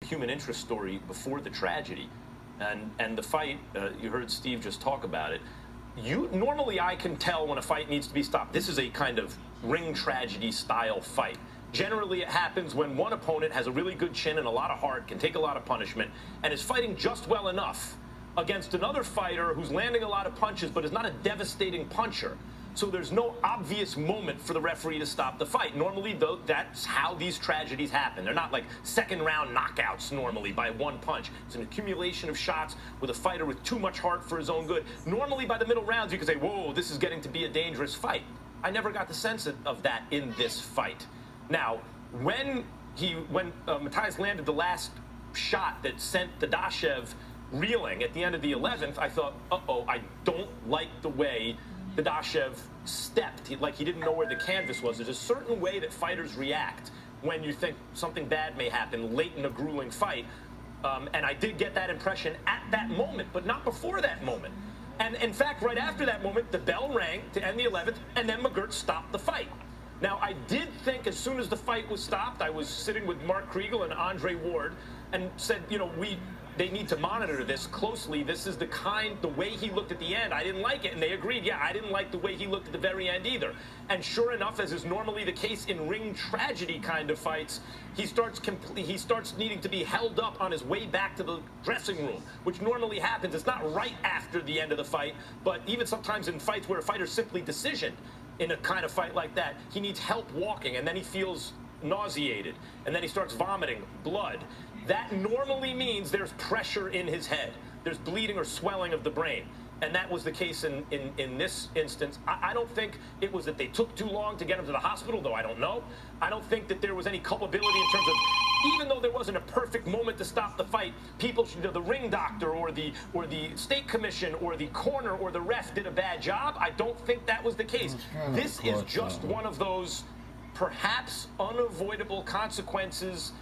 human interest story before the tragedy. And the fight, you heard Steve just talk about it. Normally I can tell when a fight needs to be stopped. This is a kind of ring tragedy style fight. Generally, it happens when one opponent has a really good chin and a lot of heart, can take a lot of punishment, and is fighting just well enough against another fighter who's landing a lot of punches but is not a devastating puncher. So there's no obvious moment for the referee to stop the fight. Normally, though, that's how these tragedies happen. They're not like second-round knockouts normally by one punch. It's an accumulation of shots with a fighter with too much heart for his own good. Normally, by the middle rounds, you can say, whoa, this is getting to be a dangerous fight. I never got the sense of that in this fight. Now, when Matthias landed the last shot that sent Dadashev reeling at the end of the 11th, I thought, uh-oh, I don't like the way Dadashev stepped. Like he didn't know where the canvas was. There's a certain way that fighters react when you think something bad may happen late in a grueling fight. And I did get that impression at that moment, but not before that moment. And in fact, right after that moment, the bell rang to end the 11th, and then McGirt stopped the fight. Now, I did think as soon as the fight was stopped, I was sitting with Mark Kriegel and Andre Ward and said, you know, they need to monitor this closely. This is the way he looked at the end. I didn't like it. And they agreed, yeah, I didn't like the way he looked at the very end either. And sure enough, as is normally the case in ring tragedy kind of fights, he starts needing to be held up on his way back to the dressing room, which normally happens. It's not right after the end of the fight, but even sometimes in fights where a fighter's simply decisioned, in a kind of fight like that, he needs help walking, and then he feels nauseated, and then he starts vomiting blood. That normally means there's pressure in his head. There's bleeding or swelling of the brain. And that was the case in this instance. I don't think it was that they took too long to get him to the hospital, though I don't know. I don't think that there was any culpability in terms of, even though there wasn't a perfect moment to stop the fight, people, the ring doctor or the state commission or the corner or the ref did a bad job. I don't think that was the case. This is just one of those perhaps unavoidable consequences